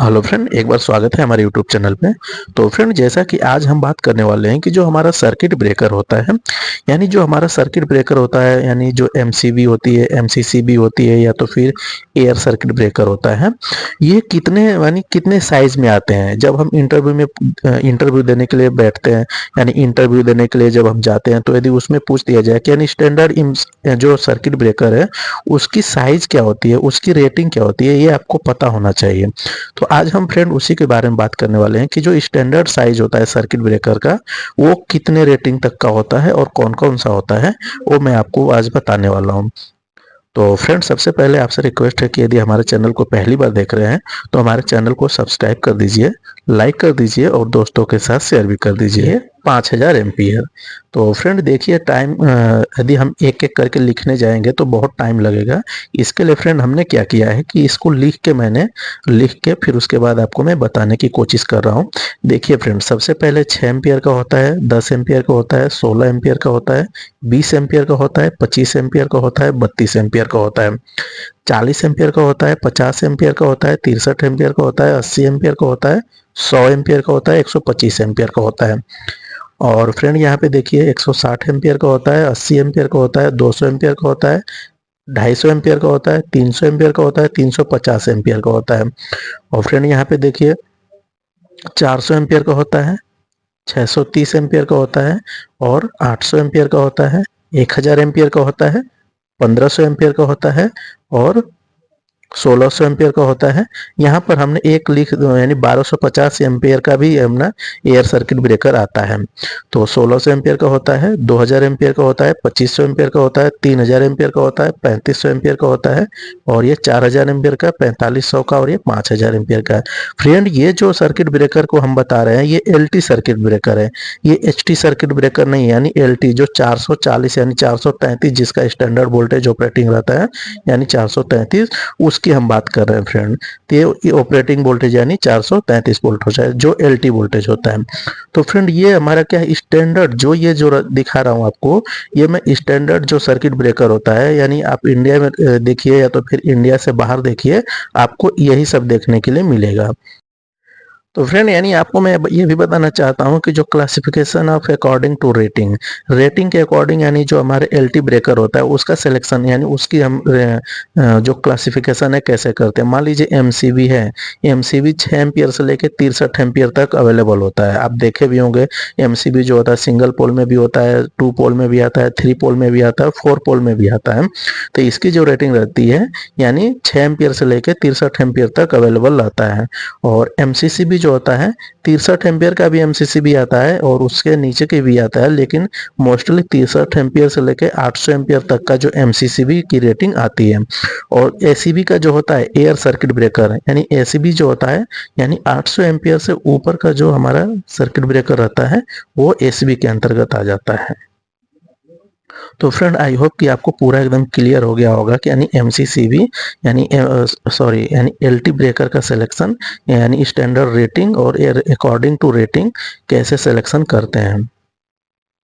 Hello friend, एक बार स्वागत है हमारे यूट्यूब चैनल पे। तो फ्रेंड, जैसा कि आज हम बात करने वाले हैं कि जो हमारा सर्किट ब्रेकर होता है, यानी जो हमारा सर्किट ब्रेकर होता है, यानी जो एमसीबी होती है, एमसीसीबी होती है, या तो फिर एयर सर्किट ब्रेकर होता है, ये कितने साइज में आते हैं। जब हम इंटरव्यू देने के लिए बैठते हैं, यानी इंटरव्यू देने के लिए जब हम जाते हैं, तो यदि उसमें पूछ दिया जाए कि यानी स्टैंडर्ड जो सर्किट ब्रेकर है उसकी साइज क्या होती है, उसकी रेटिंग क्या होती है, ये आपको पता होना चाहिए। तो आज हम फ्रेंड उसी के बारे में बात करने वाले हैं कि जो स्टैंडर्ड साइज होता है सर्किट ब्रेकर का, वो कितने रेटिंग तक का होता है और कौन कौन सा होता है, वो मैं आपको आज बताने वाला हूँ। तो फ्रेंड, सबसे पहले आपसे रिक्वेस्ट है कि यदि हमारे चैनल को पहली बार देख रहे हैं तो हमारे चैनल को सब्सक्राइब कर दीजिए, लाइक कर दीजिए और दोस्तों के साथ शेयर भी कर दीजिए। 5000 एम्पियर। तो फ्रेंड देखिए, टाइम यदि हम एक एक करके लिखने जाएंगे तो बहुत टाइम लगेगा। इसके लिए फ्रेंड हमने क्या किया है कि इसको लिख के फिर उसके बाद आपको मैं बताने की कोशिश कर रहा हूँ। देखिए फ्रेंड, सबसे पहले 6 एम्पियर का होता है, 10 एम्पियर का होता है, 16 एम्पियर का होता है, 20 एम्पियर का होता है, 25 एम्पियर का होता है, 32 एम्पियर का होता है, 40 एम्पियर का होता है, 50 एम्पियर का होता है, 63 एम्पियर का होता है, 80 एम्पियर का होता है, 100 एम्पियर का होता है, 125 एम्पियर का होता है। और फ्रेंड यहाँ पे देखिए, 160 एम्पियर का होता है, 80 एम्पियर का होता है, 200 एम्पियर का होता है, 250 एम्पियर का होता है, 300 एम्पियर का होता है, 350 एम्पियर का होता है। और फ्रेंड यहाँ पे देखिए, 400 एम्पियर का होता है, 630 एम्पियर का होता है, और 800 एम्पियर का होता है, 1000 एम्पियर का होता है, 1500 एम्पियर का होता है, और 1600 एम्पियर का होता है। यहाँ पर हमने एक लिख दो, यानी 1250 एम्पियर का भी अपना एयर सर्किट ब्रेकर आता है। तो 1600 एम्पियर का होता है, 2000 एम्पियर का होता है, 2500 एम्पियर का होता है, 3000 एम्पियर का होता है, 3500 एम्पियर का होता है, और ये 4000 एम्पियर का, 4500 का, और ये 5000 एम्पियर का है। फ्रेंड, ये जो सर्किट ब्रेकर को हम बता रहे हैं ये एलटी सर्किट ब्रेकर है, ये एचटी सर्किट ब्रेकर नहीं है। यानी एलटी जो 440 यानी 433 जिसका स्टैंडर्ड वोल्टेज ऑपरेटिंग रहता है, यानी 433, उसकी हम बात कर रहे हैं फ्रेंड। तो ये ऑपरेटिंग वोल्टेज यानी 433 वोल्ट हो जाए, जो एलटी वोल्टेज होता है। तो फ्रेंड, ये हमारा क्या है, स्टैंडर्ड जो ये जो दिखा रहा हूँ आपको, ये मैं स्टैंडर्ड जो सर्किट ब्रेकर होता है, यानी आप इंडिया में देखिए या तो फिर इंडिया से बाहर देखिए, आपको यही सब देखने के लिए मिलेगा। तो फ्रेंड, यानी आपको मैं ये भी बताना चाहता हूँ कि जो classification of according to rating, rating के अकॉर्डिंग, यानी जो हमारे एलटी ब्रेकर होता है उसका सिलेक्शन, यानी उसकी हम जो क्लासिफिकेशन है कैसे करते हैं। मान लीजिए एमसीबी है, एमसीबी 6 एम्पियर से लेकर 63 एम्पियर तक अवेलेबल होता है। आप देखे भी होंगे, एमसीबी जो होता है सिंगल पोल में भी होता है, 2 पोल में भी आता है, 3 पोल में भी आता है, 4 पोल में भी आता है। तो इसकी जो रेटिंग रहती है, यानी 6 एम्पियर से लेकर 63 एम्पियर तक अवेलेबल रहता है। और एमसीसीबी जो होता है, 63 एम्पियर का भी एमसीसीबी आता है और उसके नीचे के भी आता है, लेकिन मोस्टली 63 एम्पियर से लेकर 800 एम्पियर तक का जो एमसीसीबी की रेटिंग आती है। और एसीबी का जो होता है एयर सर्किट ब्रेकर, यानी एसीबी जो होता है, यानी 800 एम्पियर से ऊपर का जो हमारा सर्किट ब्रेकर रहता है, वो एसीबी के अंतर्गत आ जाता है। तो फ्रेंड, आई होप कि आपको पूरा एकदम क्लियर हो गया होगा कि यानी एमसीसीबी यानी यानी एलटी ब्रेकर का सिलेक्शन, यानी स्टैंडर्ड रेटिंग और अकॉर्डिंग टू रेटिंग कैसे सिलेक्शन करते हैं।